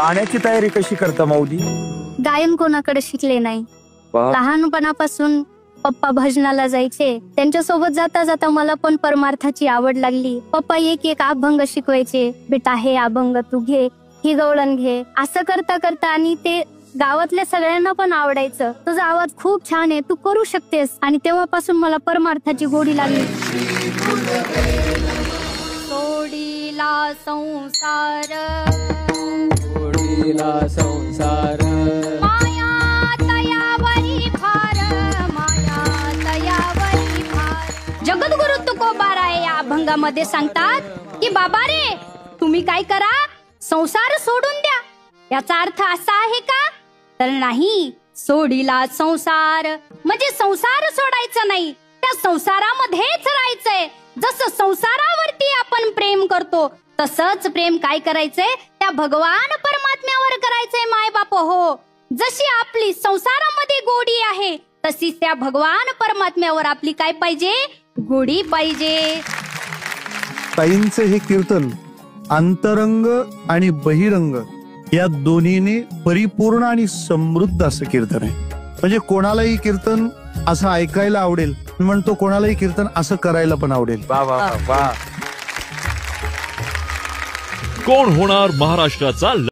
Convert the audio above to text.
गाण्याची तयारी कशी करता माऊली? गायन कोणाकडे शिकले नाही. लहानपणापासून पप्पा भजनाला जायचे, त्यांच्या सोबत जाता जाता मला पण परमार्थाची आवड लागली. पप्पा एक एक अभंग शिकवायचे, बेटा हे अभंग तू घे, ही गवळण घे, असं करता करता आणि ते गावातल्या सगळ्यांना पण आवडायचं. तुझा आवाज खूप छान आहे, तू करू शकतेस. आणि तेव्हापासून मला परमार्थाची गोडी लागली. सोडीला संसार, सोडीला संसार, माया तयावरी फार, माया तयावरी फार. जगद्गुरु तुकोबाराय या अभंगामध्ये सांगतात की बाबा रे, तुम्ही काय करा, संसार सोडून द्या. याचा अर्थ असा आहे का? तर नाही. सोडीला संसार म्हणजे संसार सोडायचं नाही, त्या संसारामध्येच राहायचंय. जसं संसारावरती आपण प्रेम करतो तसंच प्रेम काय करायचंय, त्या भगवान परमात्म्यावर करायचंय. माय बाप हो, जशी आपली संसारामध्ये गोडी आहे तशीच त्या भगवान परमात्म्यावर आपली काय पाहिजे, गोडी पाहिजे. ताईंचे हे कीर्तन अंतरंग आणि बहिरंग या दोन्हीने परिपूर्ण आणि समृद्ध असं कीर्तन आहे. म्हणजे कोणालाही कीर्तन असं ऐकायला आवडेल, म्हणतो कोणालाही कीर्तन असं करायला पण आवडेल. वा वा वा. कोण होणार महाराष्ट्राचा